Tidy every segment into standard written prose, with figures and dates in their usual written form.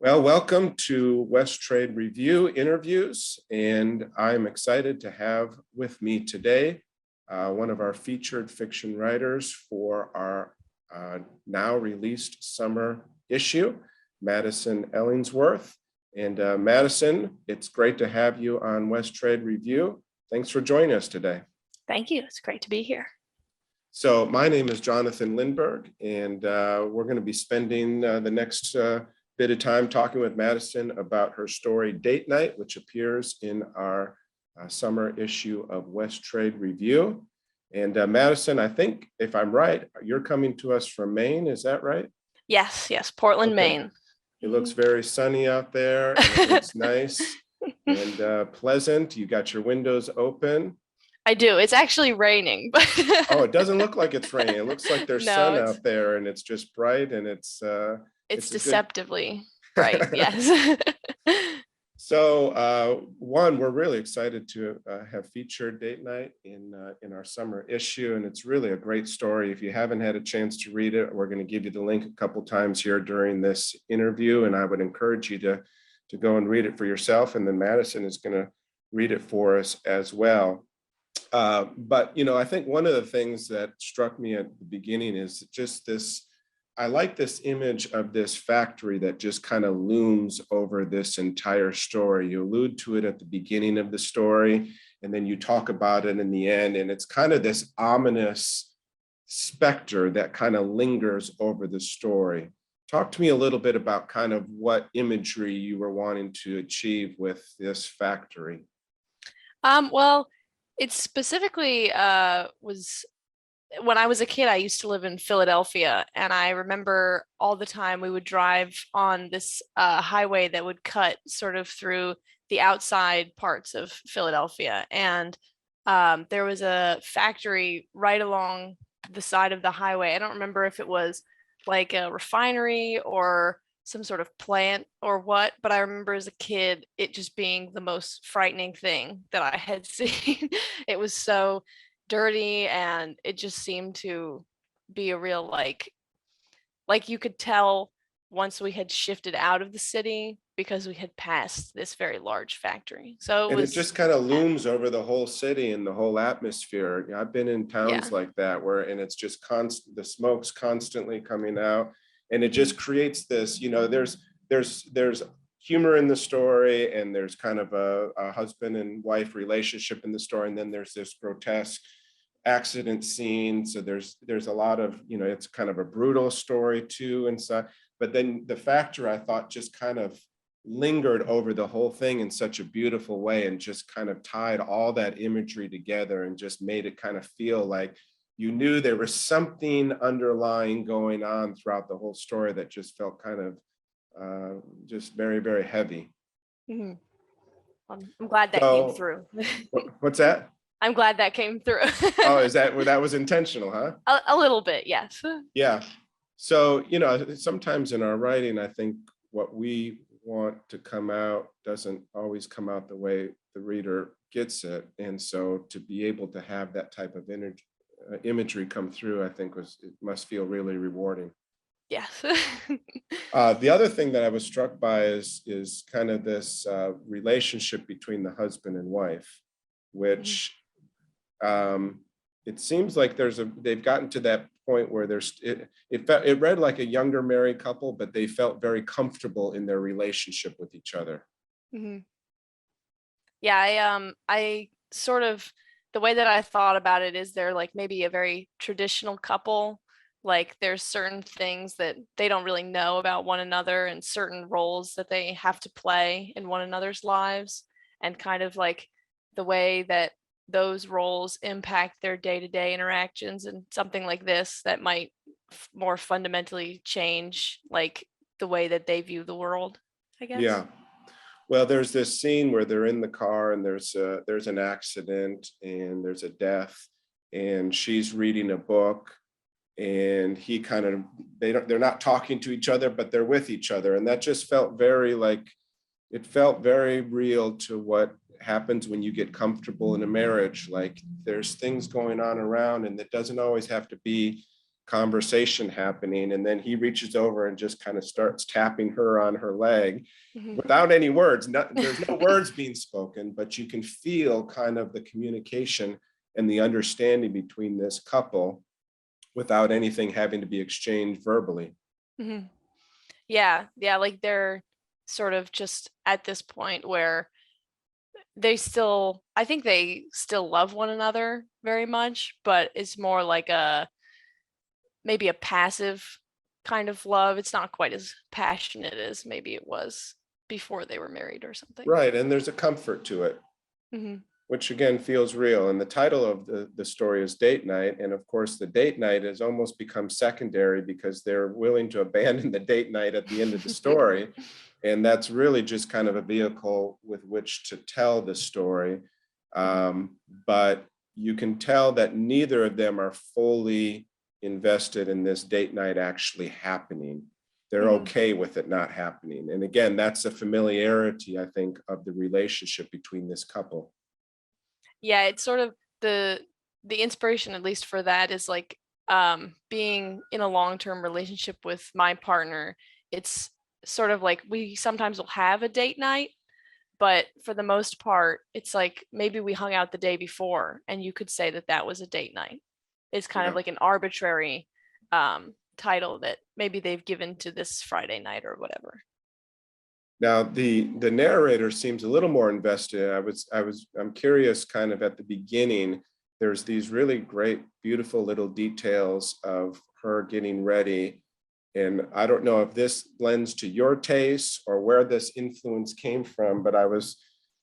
Well, welcome to West Trade Review interviews, and I'm excited to have with me today one of our featured fiction writers for our now released summer issue, Madison Ellingsworth. And Madison, it's great to have you on West Trade Review. Thanks for joining us today. Thank you. It's great to be here. So my name is Jonathan Lindberg, and we're going to be spending the next bit of time talking with Madison about her story Date Night, which appears in our summer issue of West Trade Review. And Madison, I think if I'm right, you're coming to us from Maine, is that right? Yes, Portland, Okay. Maine. It looks very sunny out there, and it looks nice and pleasant. You got your windows open. I do. It's actually raining, but oh, it doesn't look like it's raining. It looks like there's sun out there, and it's just bright, and it's deceptively bright. Yes. So one, we're really excited to have featured Date Night in our summer issue, and it's really a great story. If you haven't had a chance to read it, we're going to give you the link a couple times here during this interview, and I would encourage you to go and read it for yourself, and then Madison is going to read it for us as well. But I think one of the things that struck me at the beginning is just this. I like this image of this factory that just kind of looms over this entire story. You allude to it at the beginning of the story, and then you talk about it in the end, and it's kind of this ominous specter that kind of lingers over the story. Talk to me a little bit about kind of what imagery you were wanting to achieve with this factory. Well, it specifically was when I was a kid. I used to live in Philadelphia, and I remember all the time we would drive on this highway that would cut sort of through the outside parts of Philadelphia. And there was a factory right along the side of the highway. I don't remember if it was like a refinery or some sort of plant or what, but I remember as a kid it just being the most frightening thing that I had seen. It was so dirty, and it just seemed to be a real like you could tell once we had shifted out of the city because we had passed this very large factory. So it just kind of looms over the whole city and the whole atmosphere. I've been in towns like that and it's just constant, the smoke's constantly coming out, and it just creates this, there's humor in the story, and there's kind of a husband and wife relationship in the story, and then there's this grotesque accident scene. So there's a lot of, it's kind of a brutal story too inside, but then the factor, I thought, just kind of lingered over the whole thing in such a beautiful way, and just kind of tied all that imagery together and just made it kind of feel like you knew there was something underlying going on throughout the whole story that just felt kind of just very, very heavy. Mm-hmm. I'm glad that came through. What's that? I'm glad that came through. Oh, that was intentional, huh? A little bit, yes. Yeah. So, sometimes in our writing, I think what we want to come out doesn't always come out the way the reader gets it. And so to be able to have that type of imagery come through, I think it must feel really rewarding. Yes. The other thing that I was struck by is kind of this relationship between the husband and wife, which it seems like they've gotten to that point where it read like a younger married couple, but they felt very comfortable in their relationship with each other. Mm-hmm. Yeah, I sort of, the way that I thought about it is they're like maybe a very traditional couple. Like there's certain things that they don't really know about one another, and certain roles that they have to play in one another's lives, and kind of like the way that those roles impact their day-to-day interactions, and something like this that might more fundamentally change like the way that they view the world, I guess. Yeah. Well, there's this scene where they're in the car, and there's an accident, and there's a death, and she's reading a book, and he kind of, they're not talking to each other, but they're with each other. And that just felt very real to what happens when you get comfortable in a marriage. Like there's things going on around, and it doesn't always have to be conversation happening, and then he reaches over and just kind of starts tapping her on her leg Mhm. without any words. There's no words being spoken, but you can feel kind of the communication and the understanding between this couple without anything having to be exchanged verbally. Mhm. Yeah, yeah, like they're sort of just at this point where I think they still love one another very much, but it's more like maybe a passive kind of love. It's not quite as passionate as maybe it was before they were married or something. Right, and there's a comfort to it, Hmm. which again feels real. And the title of the story is Date Night. And of course, the date night has almost become secondary because they're willing to abandon the date night at the end of the story. And that's really just kind of a vehicle with which to tell the story. But you can tell that neither of them are fully invested in this date night actually happening. They're Hmm. okay with it not happening. And again, that's a familiarity, I think, of the relationship between this couple. Yeah, it's sort of the inspiration, at least for that, is like being in a long-term relationship with my partner. It's sort of like we sometimes will have a date night, but for the most part, it's like maybe we hung out the day before, and you could say that that was a date night. It's kind of Yeah. like an arbitrary title that maybe they've given to this Friday night or whatever. Now, the narrator seems a little more invested. I'm curious kind of at the beginning, there's these really great, beautiful little details of her getting ready. And I don't know if this lends to your taste or where this influence came from, but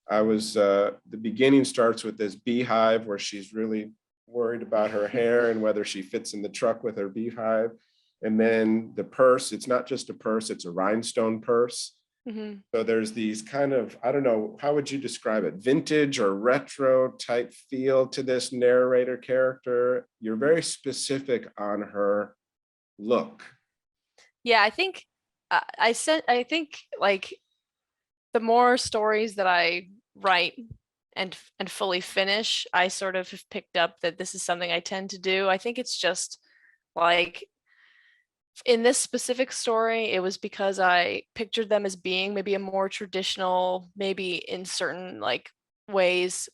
the beginning starts with this beehive where she's really worried about her hair and whether she fits in the truck with her beehive. And then the purse, it's not just a purse, it's a rhinestone purse. Hmm. So there's these kind of, I don't know, how would you describe it? Vintage or retro type feel to this narrator character. You're very specific on her look. Yeah, I think I think like the more stories that I write and fully finish, I sort of have picked up that this is something I tend to do. I think it's just like in this specific story, it was because I pictured them as being maybe a more traditional, maybe in certain like ways,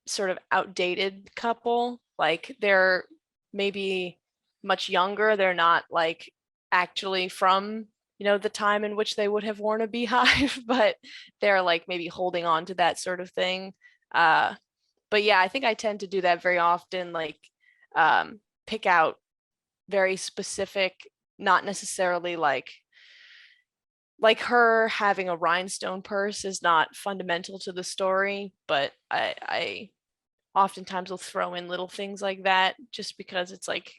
sort of outdated couple. Like they're maybe much younger. They're not like actually from, the time in which they would have worn a beehive, but they're like maybe holding on to that sort of thing. Uh, but yeah, I think I tend to do that very often, like pick out very specific, not necessarily like her having a rhinestone purse is not fundamental to the story, but I oftentimes will throw in little things like that just because it's like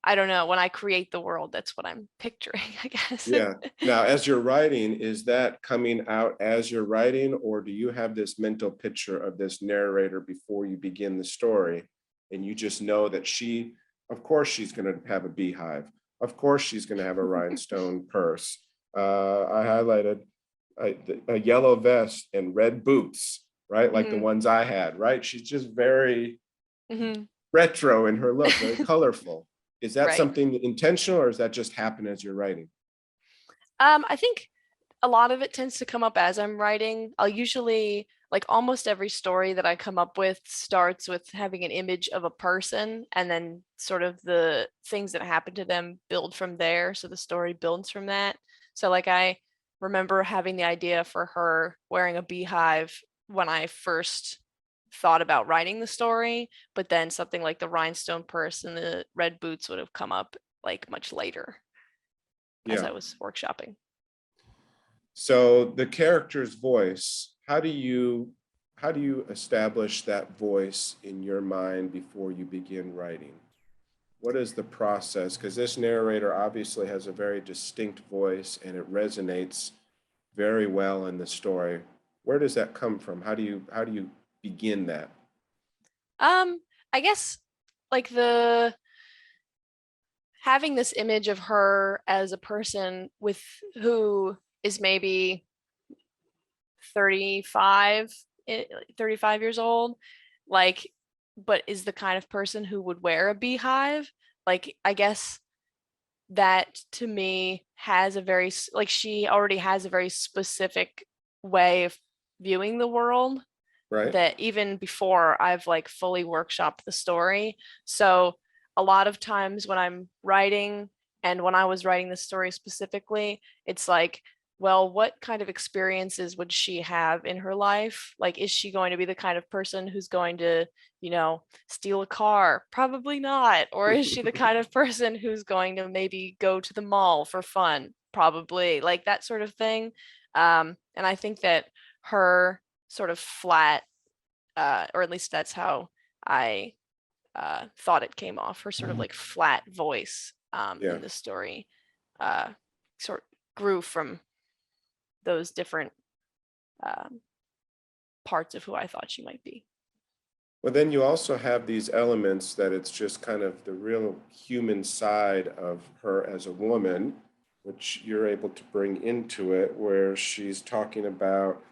I don't know, when I create the world, that's what I'm picturing, I guess. Yeah. Now, as you're writing, is that coming out as you're writing, or do you have this mental picture of this narrator before you begin the story? And you just know that of course, she's going to have a beehive. Of course, she's going to have a rhinestone purse. I highlighted a yellow vest and red boots, right? Like the Hmm. ones I had, right? She's just very Hmm. retro in her look, very colorful. Is that Right. something intentional, or does that just happen as you're writing? I think a lot of it tends to come up as I'm writing. I'll usually, like almost every story that I come up with starts with having an image of a person and then sort of the things that happen to them build from there. So the story builds from that. So like I remember having the idea for her wearing a beehive when I first thought about writing the story, but then something like the rhinestone purse and the red boots would have come up like much later as Yeah. I was workshopping. So the character's voice, how do you establish that voice in your mind before you begin writing? What is the process? Because this narrator obviously has a very distinct voice and it resonates very well in the story. Where does that come from? How do you begin that? Um, I guess like the having this image of her as a person with who is maybe 35 35 years old, like, but is the kind of person who would wear a beehive, like I guess that to me has a very like she already has a very specific way of viewing the world Right. that even before I've like fully workshopped the story. So a lot of times when I'm writing and when I was writing the story specifically, it's like, well, what kind of experiences would she have in her life? Like, is she going to be the kind of person who's going to, steal a car? Probably not. Or is she the kind of person who's going to maybe go to the mall for fun? Probably, like that sort of thing. And I think that her sort of flat, or at least that's how I thought it came off. Her sort of like flat voice Yeah. in the story uh, sort grew from those different um, parts of who I thought she might be. Well, then you also have these elements that it's just kind of the real human side of her as a woman, which you're able to bring into it, where she's talking about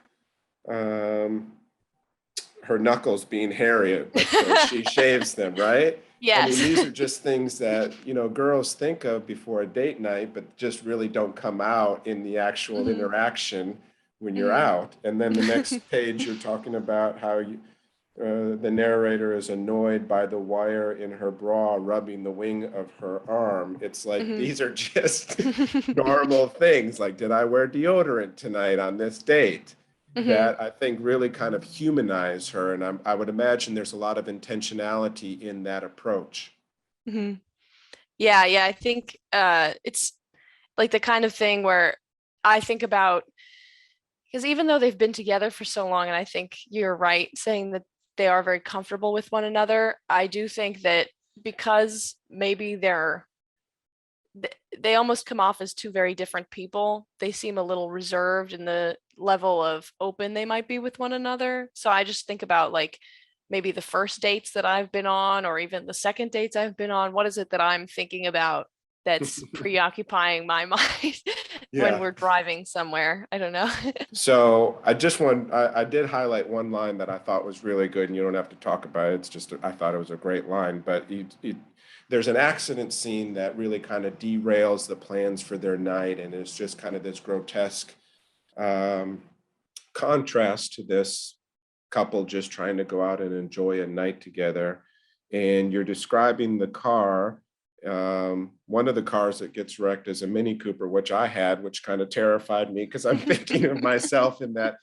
um, her knuckles being hairy, but she shaves them, right? I mean, Yes. these are just things that, girls think of before a date night, but just really don't come out in the actual Hmm. interaction when you're Hmm. out. And then the next page, you're talking about how the narrator is annoyed by the wire in her bra rubbing the wing of her arm. It's like Hmm. these are just normal things. Like, did I wear deodorant tonight on this date? Hmm. That I think really kind of humanize her. And I would imagine there's a lot of intentionality in that approach. Hmm. Yeah, yeah. I think it's like the kind of thing where I think about, because even though they've been together for so long, and I think you're right saying that they are very comfortable with one another, I do think that because maybe they almost come off as two very different people. They seem a little reserved in the level of open they might be with one another. So I just think about like maybe the first dates that I've been on, or even the second dates I've been on. What is it that I'm thinking about that's preoccupying my mind when Yeah. we're driving somewhere? I don't know. So I did highlight one line that I thought was really good, and you don't have to talk about it. It's just, I thought it was a great line, but there's an accident scene that really kind of derails the plans for their night. And it's just kind of this grotesque um, contrast to this couple just trying to go out and enjoy a night together. And you're describing the car. One of the cars that gets wrecked is a Mini Cooper, which I had, which kind of terrified me because I'm thinking of myself in that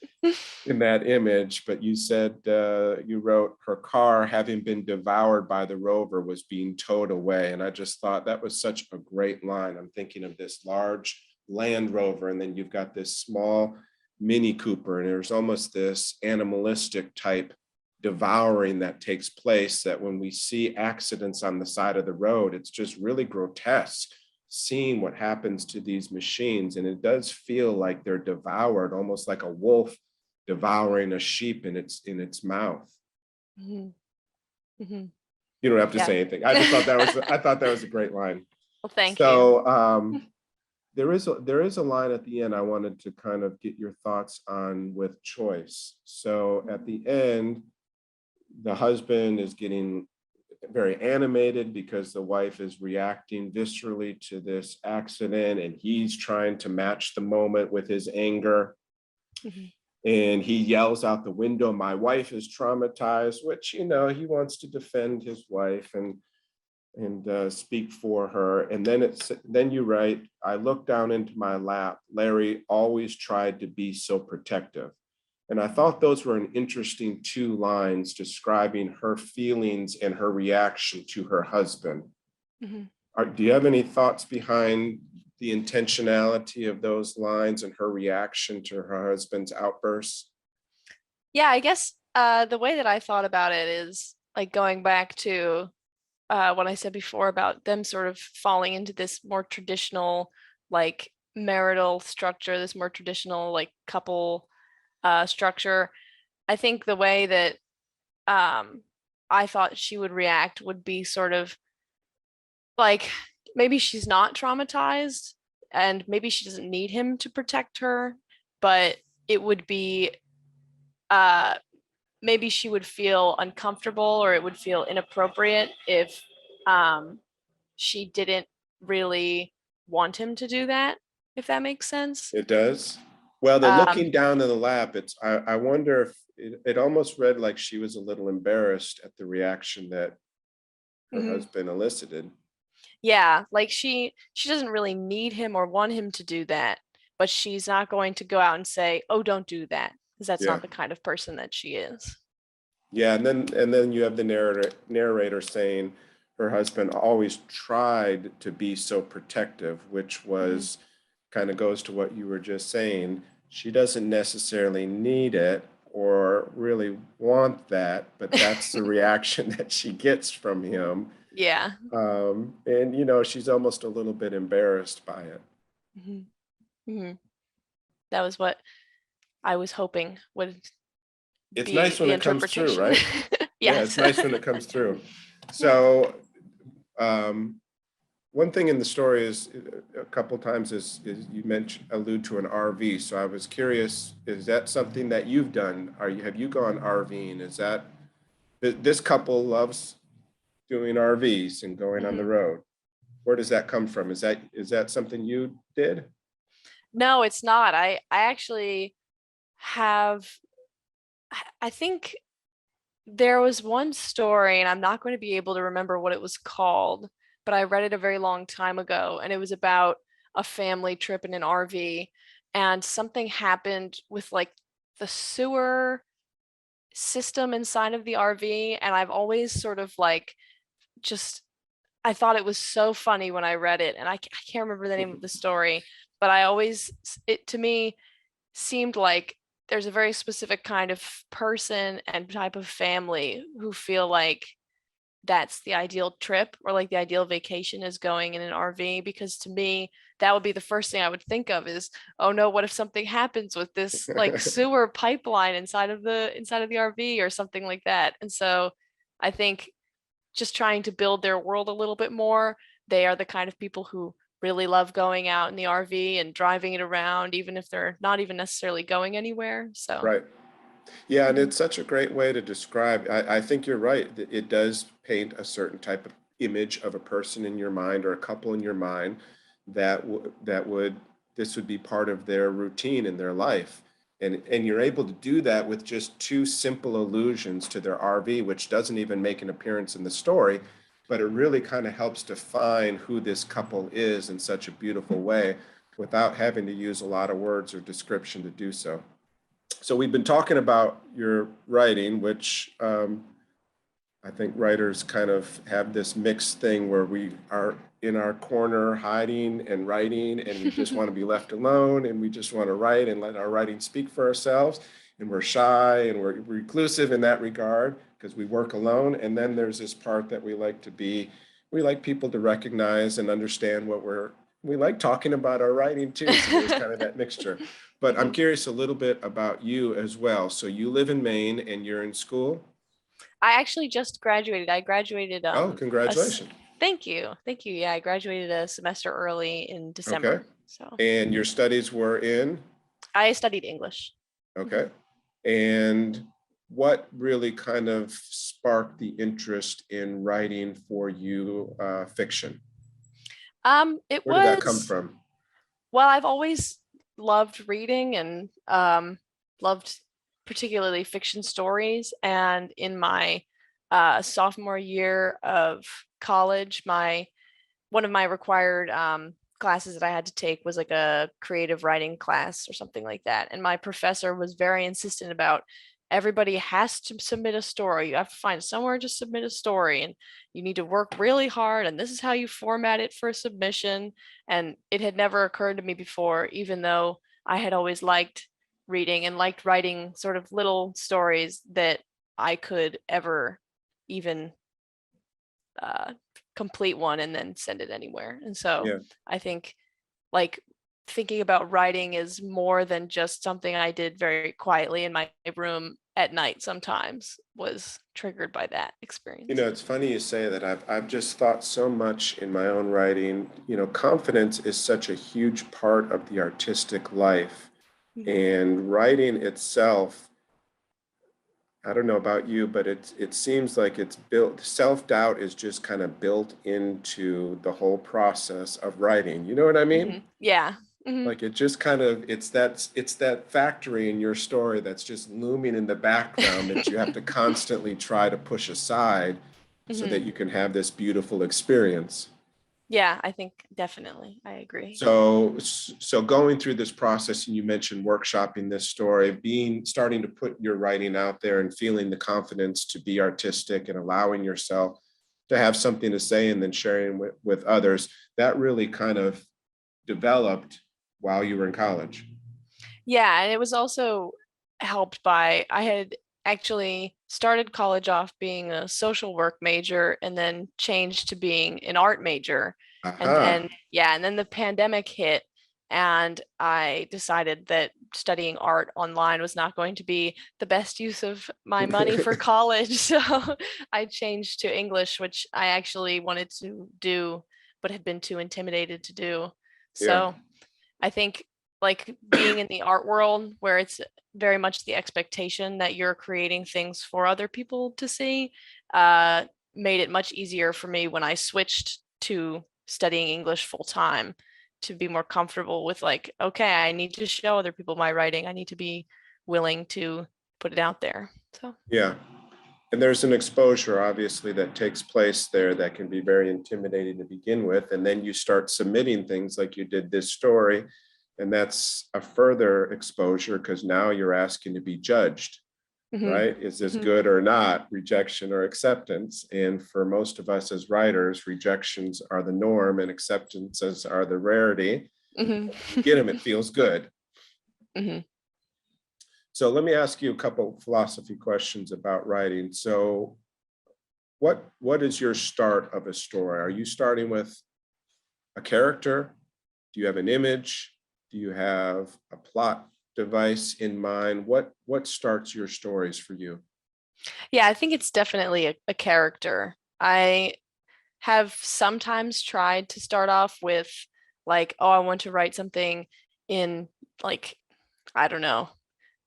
image. But you said you wrote her car, having been devoured by the rover, was being towed away, and I just thought that was such a great line. I'm thinking of this large Land Rover, and then you've got this small Mini Cooper, and there's almost this animalistic type devouring that takes place, that when we see accidents on the side of the road, it's just really grotesque seeing what happens to these machines. And it does feel like they're devoured, almost like a wolf devouring a sheep in its mouth. Mhm. Mhm. You don't have to Yeah. say anything. I thought that was a great line. Well, thank you. So there is a line at the end I wanted to kind of get your thoughts on with choice. So at the end, the husband is getting very animated because the wife is reacting viscerally to this accident, and he's trying to match the moment with his anger. Mhm. And he yells out the window, "My wife is traumatized," which, he wants to defend his wife and speak for her. And then you write, "I looked down into my lap. Larry always tried to be so protective." And I thought those were an interesting two lines describing her feelings and her reaction to her husband. Mhm. Do you have any thoughts behind the intentionality of those lines and her reaction to her husband's outbursts? Yeah, I guess the way that I thought about it is like going back to what I said before about them sort of falling into this more traditional, like marital structure, this more traditional, like couple structure. I think the way that um, I thought she would react would be sort of like maybe she's not traumatized and maybe she doesn't need him to protect her, but it would be uh, maybe she would feel uncomfortable or it would feel inappropriate if um, she didn't really want him to do that, if that makes sense. It does. Well, the Um, looking down in the lap, I wonder if it almost read like she was a little embarrassed at the reaction that her mhm. husband elicited. Yeah, like she doesn't really need him or want him to do that, but she's not going to go out and say, "Oh, don't do that," because that's Yeah. not the kind of person that she is. Yeah, and then you have the narrator saying her husband always tried to be so protective, which Mhm. was kind of goes to what you were just saying. She doesn't necessarily need it or really want that, but that's the reaction that she gets from him. Yeah. And she's almost a little bit embarrassed by it. hmm hmm That was what I was hoping would It's be nice when the it comes through, interpretation. right? Yeah, it's Yes. nice when it comes through. Yeah. So, one thing in the story is a couple times is you mentioned allude to an RV. So I was curious, is that something that you've done? Have you gone RVing? Is that this couple loves doing RVs and going on the hmm road? Where does that come from? Is that something you did? No, it's not. I actually have I think there was one story, and I'm not going to be able to remember what it was called, but I read it a very long time ago, and it was about a family trip in an RV, and something happened with like the sewer system inside of the RV, and I've always sort of like just I thought it was so funny when I read it, and I can't remember the name of the story, but I always it to me seemed like there's a very specific kind of person and type of family who feel like that's the ideal trip or like the ideal vacation is going in an RV, because to me that would be the first thing I would think of is, oh no, what if something happens with this like sewer pipeline inside of the RV or something like that. And so I think just trying to build their world a little bit more, they are the kind of people who really love going out in the RV and driving it around even if they're not even necessarily going anywhere. So Right. Yeah, and mhm, it's such a great way to describe. I think you're right. It does paint a certain type of image of a person in your mind or a couple in your mind that would this would be part of their routine in their life. And you're able to do that with just two simple allusions to their RV, which doesn't even make an appearance in the story, but it really kind of helps define who this couple is in such a beautiful way without having to use a lot of words or description to do so. So we've been talking about your writing, which I think writers kind of have this mixed thing where we are in our corner hiding and writing, and we just want to be left alone, and we just want to write and let our writing speak for ourselves. And we're shy and we're reclusive in that regard because we work alone. And then there's this part that we like people to recognize and understand we like talking about our writing too. So there's kind of that mixture. But I'm mhm. curious a little bit about you as well. So you live in Maine and you're in school? I actually just graduated. I graduated Oh, a congratulations. thank you. Thank you. Yeah, I graduated a semester early in Okay. December. So And your studies were in? I studied English. Mhm. Okay. And what really kind of sparked the interest in writing for you fiction? It Where did that come was from? well, I've always loved reading and loved particularly fiction stories. And in my sophomore year of college, my one of my required classes that I had to take was like a creative writing class or something like that. And my professor was very insistent about everybody has to submit a story. You have to find somewhere to submit a story, and you need to work really hard. And this is how you format it for a submission. And it had never occurred to me before, even though I had always liked reading and liked writing sort of little stories, that I could ever even uh, complete one and then send it anywhere. And so Yeah. I think like thinking about writing is more than just something I did very quietly in my room at night sometimes, was triggered by that experience. It's funny you say that. I've just thought so much in my own writing. Confidence is such a huge part of the artistic life, Mhm. and writing itself I don't know about you, but it seems like it's built, self-doubt is just kind of built into the whole process of writing. You know what I mean? Yeah. Hmm. Like it just kind of, it's that factory in your story that's just looming in the background that you have to constantly try to push aside so that Hmm. you can have this beautiful experience. Yeah, I think definitely. I agree. So going through this process, and you mentioned workshopping this story, starting to put your writing out there and feeling the confidence to be artistic and allowing yourself to have something to say and then sharing with others, that really kind of developed while you were in college. Yeah, and it was also helped by I had actually started college off being a social work major and then changed to being an art major. And Aha. then, yeah, and then the pandemic hit, and I decided that studying art online was not going to be the best use of my money for college. So I changed to English, which I actually wanted to do, but had been too intimidated to do. Yeah. So I think like being in the art world where it's very much the expectation that you're creating things for other people to see, uh, made it much easier for me when I switched to studying English full time to be more comfortable with like, okay, I need to show other people my writing. I need to be willing to put it out there. So, Yeah. And there's an exposure, obviously, that takes place there that can be very intimidating to begin with. And then you start submitting things like you did this story. And that's a further exposure because now you're asking to be judged, mhm, right? Is this mhm, good or not, rejection or acceptance? And for most of us as writers, rejections are the norm and acceptances are the rarity. mhm, You get them, it feels good. mhm. So let me ask you a couple philosophy questions about writing. So what is your start of a story? Are you starting with a character? Do you have an image? Do you have a plot device in mind? What starts your stories for you? Yeah, I think it's definitely a character. I have sometimes tried to start off with like, oh, I want to write something in like, I don't know,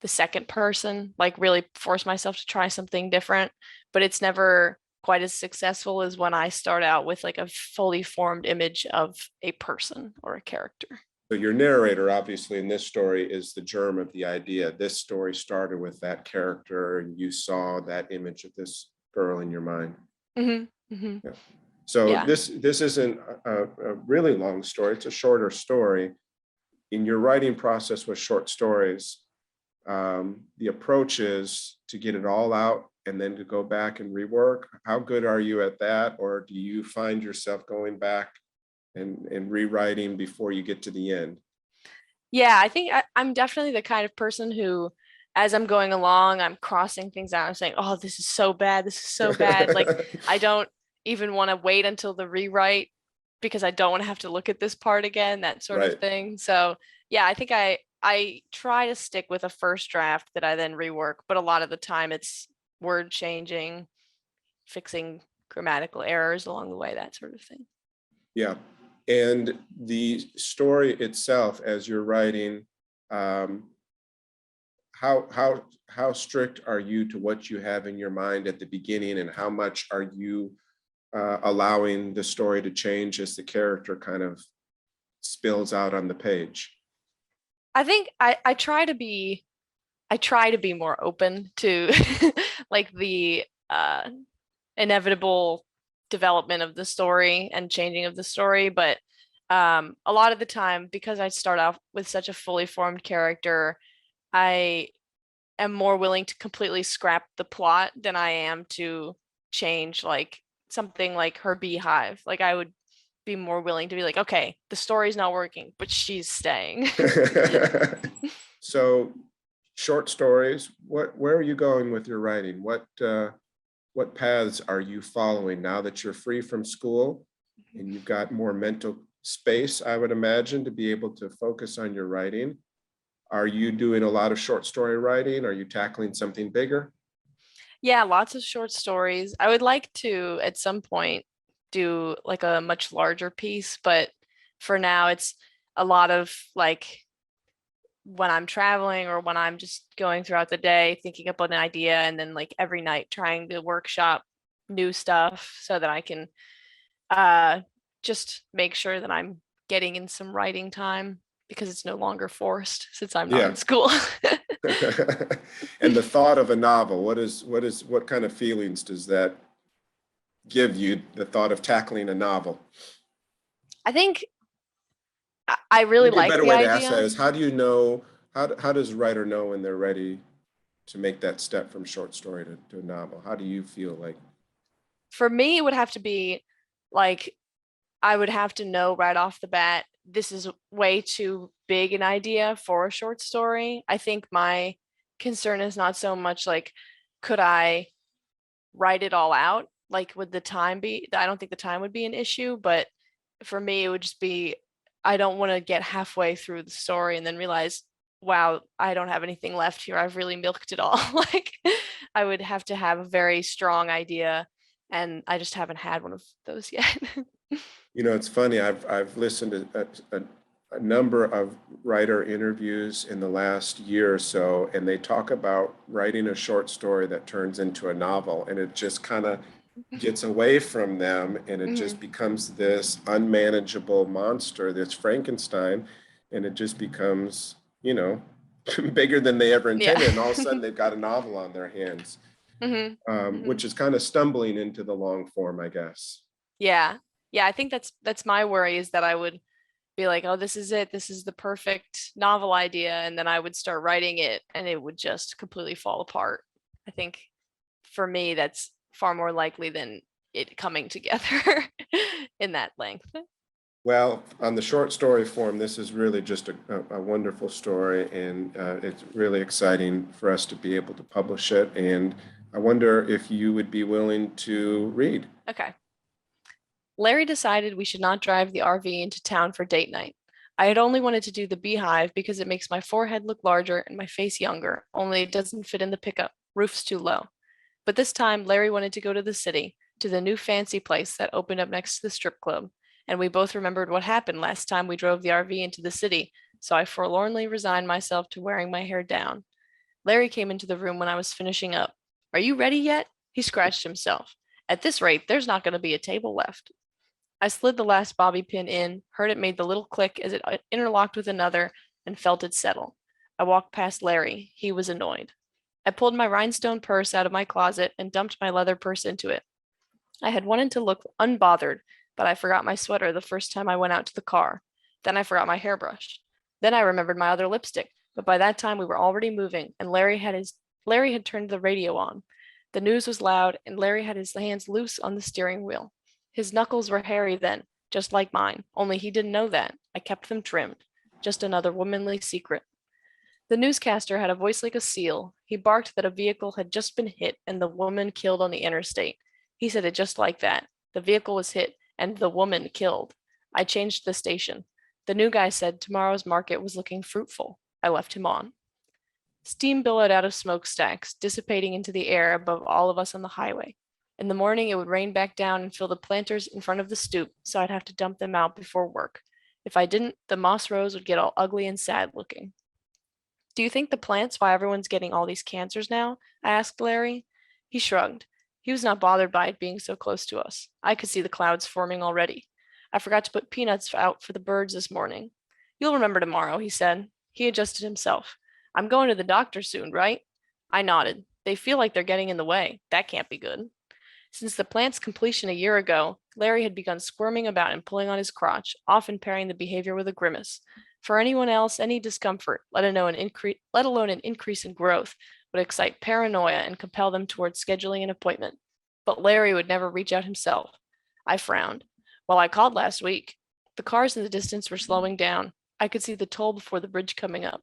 the second person, like really force myself to try something different, but it's never quite as successful as when I start out with like a fully formed image of a person or a character. So your narrator, obviously, in this story is the germ of the idea. This story started with that character, and you saw that image of this girl in your mind. Hmm. Hmm. Yeah. So Yeah. this isn't a really long story. It's a shorter story. In your writing process with short stories, the approach is to get it all out and then to go back and rework. How good are you at that? Or do you find yourself going back and rewriting before you get to the end? Yeah, I think I'm definitely the kind of person who, as I'm going along, I'm crossing things out. I'm saying, oh, this is so bad. This is so bad. Like, I don't even want to wait until the rewrite because I don't want to have to look at this part again, that sort of Right. thing. So, yeah, I think I try to stick with a first draft that I then rework, but a lot of the time it's word changing, fixing grammatical errors along the way, that sort of thing. Yeah. And the story itself, as you're writing, um, how strict are you to what you have in your mind at the beginning, and how much are you allowing the story to change as the character kind of spills out on the page? I think I try to be more open to like the inevitable development of the story and changing of the story, but a lot of the time because I start off with such a fully formed character, I am more willing to completely scrap the plot than I am to change like something like her beehive. Like I would be more willing to be like, okay, the story's not working, but she's staying. So, short stories. Where are you going with your writing? What paths are you following now that you're free from school and you've got more mental space, I would imagine, to be able to focus on your writing? Are you doing a lot of short story writing? Are you tackling something bigger? Yeah, lots of short stories. I would like to at some point do like a much larger piece, but for now it's a lot of like when I'm traveling or when I'm just going throughout the day thinking up an idea, and then like every night trying to workshop new stuff so that I can uh just make sure that I'm getting in some writing time because it's no longer forced since I'm not Yeah. in school. And the thought of a novel, what kind of feelings does that give you, the thought of tackling a novel? I think I really Maybe a like better the way to ask that idea. is, how do you know, how does a writer know when they're ready to make that step from short story to a novel? How do you feel like? For me, it would have to be like I would have to know right off the bat, this is way too big an idea for a short story. I think my concern is not so much like, could I write it all out? Like, would the time be, I don't think the time would be an issue, but for me, it would just be, I don't want to get halfway through the story and then realize, wow, I don't have anything left here. I've really milked it all. Like, I would have to have a very strong idea, and I just haven't had one of those yet. You know, it's funny. I've listened to a number of writer interviews in the last year or so, and they talk about writing a short story that turns into a novel, and it just kind of gets away from them, and it just Mhm. becomes this unmanageable monster, this Frankenstein, and it just becomes, you know, bigger than they ever Yeah. intended, and all of a sudden they've got a novel on their hands, hmm hmm which is kind of stumbling into the long form, I guess. Yeah. Yeah, I think that's my worry, is that I would be like, oh, this is it. This is the perfect novel idea. And then I would start writing it and it would just completely fall apart. I think for me, that's far more likely than it coming together in that length. Well, on the short story form, this is really just a wonderful story, and it's really exciting for us to be able to publish it. And I wonder if you would be willing to read. Okay. Larry decided we should not drive the RV into town for date night. I had only wanted to do the beehive because it makes my forehead look larger and my face younger, only it doesn't fit in the pickup. Roof's too low. But this time, Larry wanted to go to the city, to the new fancy place that opened up next to the strip club, and we both remembered what happened last time we drove the RV into the city, so I forlornly resigned myself to wearing my hair down. Larry came into the room when I was finishing up. Are you ready yet? He scratched himself. At this rate, there's not going to be a table left. I slid the last bobby pin in, heard it made the little click as it interlocked with another, and felt it settle. I walked past Larry. He was annoyed. I pulled my rhinestone purse out of my closet and dumped my leather purse into it. I had wanted to look unbothered, but I forgot my sweater the first time I went out to the car. Then I forgot my hairbrush. Then I remembered my other lipstick, but by that time we were already moving and Larry had turned the radio on. The news was loud and Larry had his hands loose on the steering wheel. His knuckles were hairy then, just like mine, only he didn't know that. I kept them trimmed. Just another womanly secret. The newscaster had a voice like a seal. He barked that a vehicle had just been hit and the woman killed on the interstate. He said it just like that. The vehicle was hit and the woman killed. I changed the station. The new guy said tomorrow's market was looking fruitful. I left him on. Steam billowed out of smokestacks, dissipating into the air above all of us on the highway. In the morning, it would rain back down and fill the planters in front of the stoop, so I'd have to dump them out before work. If I didn't, the moss rose would get all ugly and sad looking. Do you think the plant's why everyone's getting all these cancers now? I asked Larry. He shrugged. He was not bothered by it being so close to us. I could see the clouds forming already. I forgot to put peanuts out for the birds this morning. You'll remember tomorrow, he said. He adjusted himself. I'm going to the doctor soon, right? I nodded. They feel like they're getting in the way. That can't be good. Since the plant's completion a year ago, Larry had begun squirming about and pulling on his crotch, often pairing the behavior with a grimace. For anyone else, any discomfort, let alone an increase in growth, would excite paranoia and compel them towards scheduling an appointment. But Larry would never reach out himself. I frowned. Well, I called last week. The cars in the distance were slowing down. I could see the toll before the bridge coming up.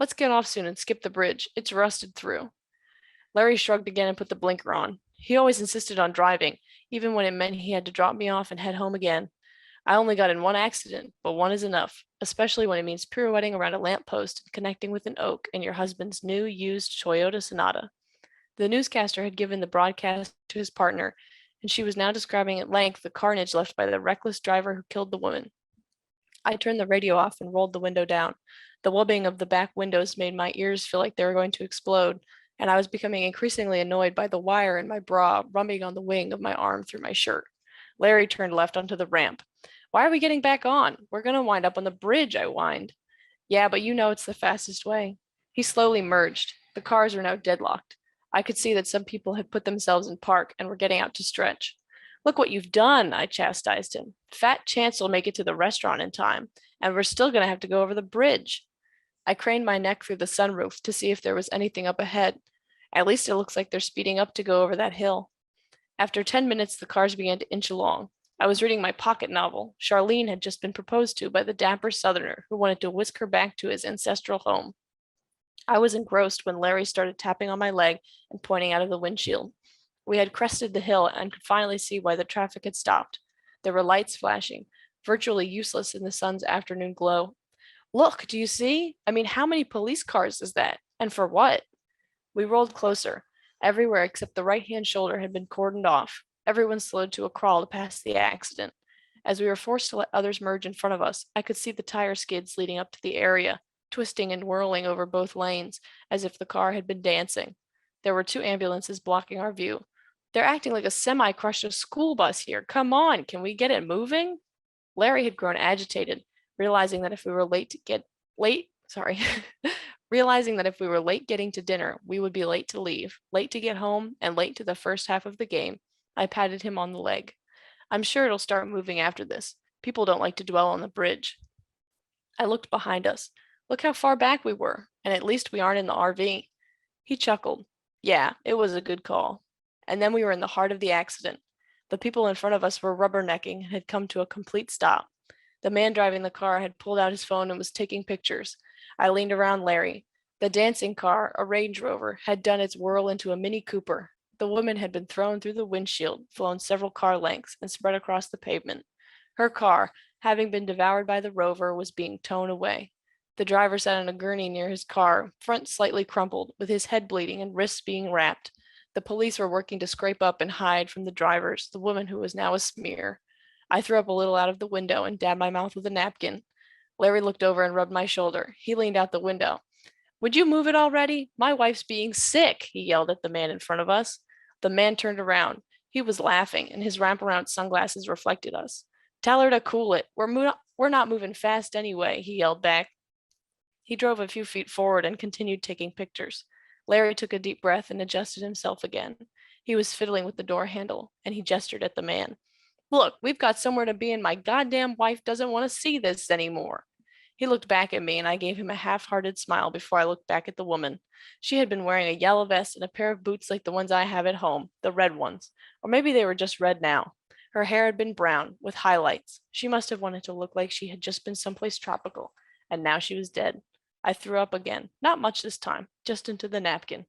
Let's get off soon and skip the bridge. It's rusted through. Larry shrugged again and put the blinker on. He always insisted on driving, even when it meant he had to drop me off and head home again. I only got in one accident, but one is enough, especially when it means pirouetting around a lamppost and connecting with an oak in your husband's new used Toyota Sonata. The newscaster had given the broadcast to his partner, and she was now describing at length the carnage left by the reckless driver who killed the woman. I turned the radio off and rolled the window down. The wubbing of the back windows made my ears feel like they were going to explode, and I was becoming increasingly annoyed by the wire in my bra rubbing on the wing of my arm through my shirt. Larry turned left onto the ramp. Why are we getting back on? We're going to wind up on the bridge, I whined. Yeah, but you know it's the fastest way. He slowly merged. The cars were now deadlocked. I could see that some people had put themselves in park and were getting out to stretch. Look what you've done, I chastised him. Fat chance we'll make it to the restaurant in time, and we're still going to have to go over the bridge. I craned my neck through the sunroof to see if there was anything up ahead. At least it looks like they're speeding up to go over that hill. After 10 minutes, the cars began to inch along. I was reading my pocket novel. Charlene had just been proposed to by the dapper Southerner who wanted to whisk her back to his ancestral home. I was engrossed when Larry started tapping on my leg and pointing out of the windshield. We had crested the hill and could finally see why the traffic had stopped. There were lights flashing, virtually useless in the sun's afternoon glow. Look, do you see? I mean, how many police cars is that? And for what? We rolled closer. Everywhere except the right-hand shoulder had been cordoned off. Everyone slowed to a crawl to pass the accident. As we were forced to let others merge in front of us, I could see the tire skids leading up to the area, twisting and whirling over both lanes, as if the car had been dancing. There were 2 ambulances blocking our view. They're acting like a semi crushed a school bus here. Come on, can we get it moving? Larry had grown agitated, realizing that if we were realizing that if we were late getting to dinner, we would be late to leave, late to get home, and late to the first half of the game. I patted him on the leg. I'm sure it'll start moving after this. People don't like to dwell on the bridge. I looked behind us. Look how far back we were, and at least we aren't in the RV. He chuckled. Yeah, it was a good call. And then we were in the heart of the accident. The people in front of us were rubbernecking and had come to a complete stop. The man driving the car had pulled out his phone and was taking pictures. I leaned around Larry. The dancing car, a Range Rover, had done its whirl into a Mini Cooper. The woman had been thrown through the windshield, flown several car lengths, and spread across the pavement. Her car, having been devoured by the Rover, was being towed away. The driver sat on a gurney near his car, front slightly crumpled, with his head bleeding and wrists being wrapped. The police were working to scrape up and hide from the drivers the woman who was now a smear. I threw up a little out of the window and dabbed my mouth with a napkin. Larry looked over and rubbed my shoulder. He leaned out the window. Would you move it already? My wife's being sick, he yelled at the man in front of us. The man turned around. He was laughing, and his wraparound sunglasses reflected us. Tell her to cool it. We're not moving fast anyway, he yelled back. He drove a few feet forward and continued taking pictures. Larry took a deep breath and adjusted himself again. He was fiddling with the door handle, and he gestured at the man. Look, we've got somewhere to be, and my goddamn wife doesn't want to see this anymore. He looked back at me, and I gave him a half-hearted smile before I looked back at the woman. She had been wearing a yellow vest and a pair of boots like the ones I have at home, the red ones. Or maybe they were just red now. Her hair had been brown, with highlights. She must have wanted to look like she had just been someplace tropical, and now she was dead. I threw up again, not much this time, just into the napkin.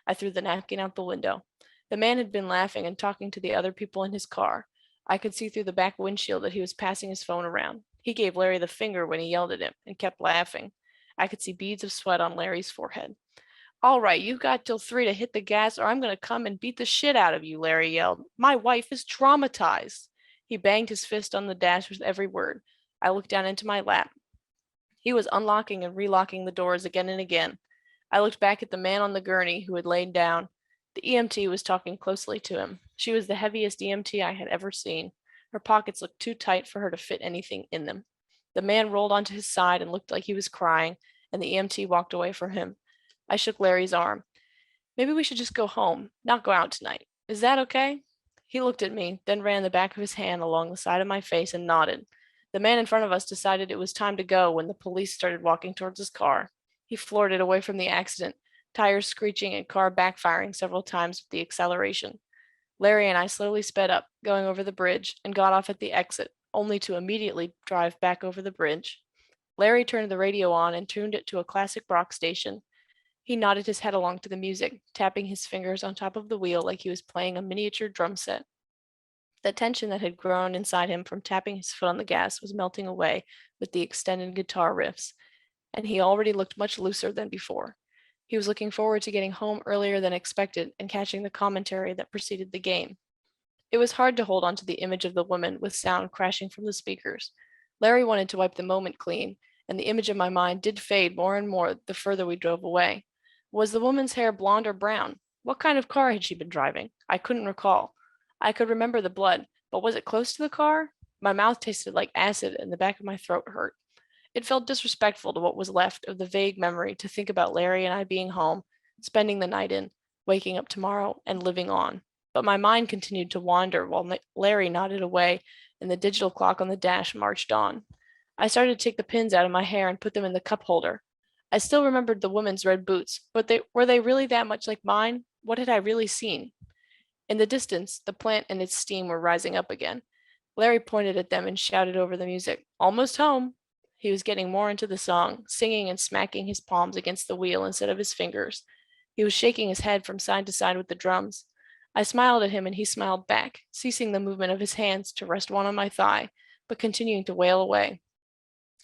I threw the napkin out the window. The man had been laughing and talking to the other people in his car. I could see through the back windshield that he was passing his phone around. He gave Larry the finger when he yelled at him and kept laughing. I could see beads of sweat on Larry's forehead. All right, you've got till 3 to hit the gas or I'm going to come and beat the shit out of you, Larry yelled. My wife is traumatized. He banged his fist on the dash with every word. I looked down into my lap. He was unlocking and relocking the doors again and again. I looked back at the man on the gurney who had lain down. The EMT was talking closely to him. She was the heaviest EMT I had ever seen. Her pockets looked too tight for her to fit anything in them. The man rolled onto his side and looked like he was crying, and the EMT walked away from him. I shook Larry's arm. Maybe we should just go home, not go out tonight. Is that okay? He looked at me, then ran the back of his hand along the side of my face and nodded. The man in front of us decided it was time to go when the police started walking towards his car. He floored it away from the accident, tires screeching and car backfiring several times with the acceleration. Larry and I slowly sped up, going over the bridge, and got off at the exit, only to immediately drive back over the bridge. Larry turned the radio on and tuned it to a classic rock station. He nodded his head along to the music, tapping his fingers on top of the wheel like he was playing a miniature drum set. The tension that had grown inside him from tapping his foot on the gas was melting away with the extended guitar riffs, and he already looked much looser than before. He was looking forward to getting home earlier than expected and catching the commentary that preceded the game. It was hard to hold on to the image of the woman with sound crashing from the speakers. Larry wanted to wipe the moment clean, and the image of my mind did fade more and more the further we drove away. Was the woman's hair blonde or brown? What kind of car had she been driving? I couldn't recall. I could remember the blood, but was it close to the car? My mouth tasted like acid and the back of my throat hurt. It felt disrespectful to what was left of the vague memory to think about Larry and I being home, spending the night in, waking up tomorrow, and living on. But my mind continued to wander while Larry nodded away and the digital clock on the dash marched on. I started to take the pins out of my hair and put them in the cup holder. I still remembered the woman's red boots, but were they really that much like mine? What had I really seen? In the distance, the plant and its steam were rising up again. Larry pointed at them and shouted over the music, "Almost home." He was getting more into the song, singing and smacking his palms against the wheel instead of his fingers. He was shaking his head from side to side with the drums. I smiled at him and he smiled back, ceasing the movement of his hands to rest one on my thigh, but continuing to wail away.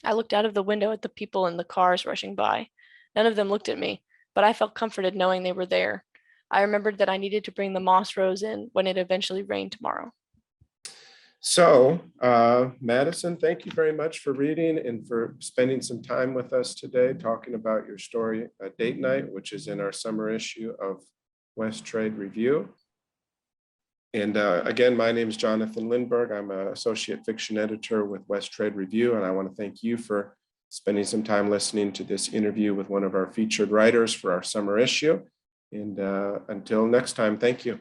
I looked out of the window at the people in the cars rushing by. None of them looked at me, but I felt comforted knowing they were there. I remembered that I needed to bring the moss rose in when it eventually rained tomorrow. So, Madison, thank you very much for reading and for spending some time with us today, talking about your story, Date Night, which is in our summer issue of West Trade Review. And again, my name is Jonathan Lindberg. I'm an associate fiction editor with West Trade Review, and I want to thank you for spending some time listening to this interview with one of our featured writers for our summer issue. And until next time, thank you.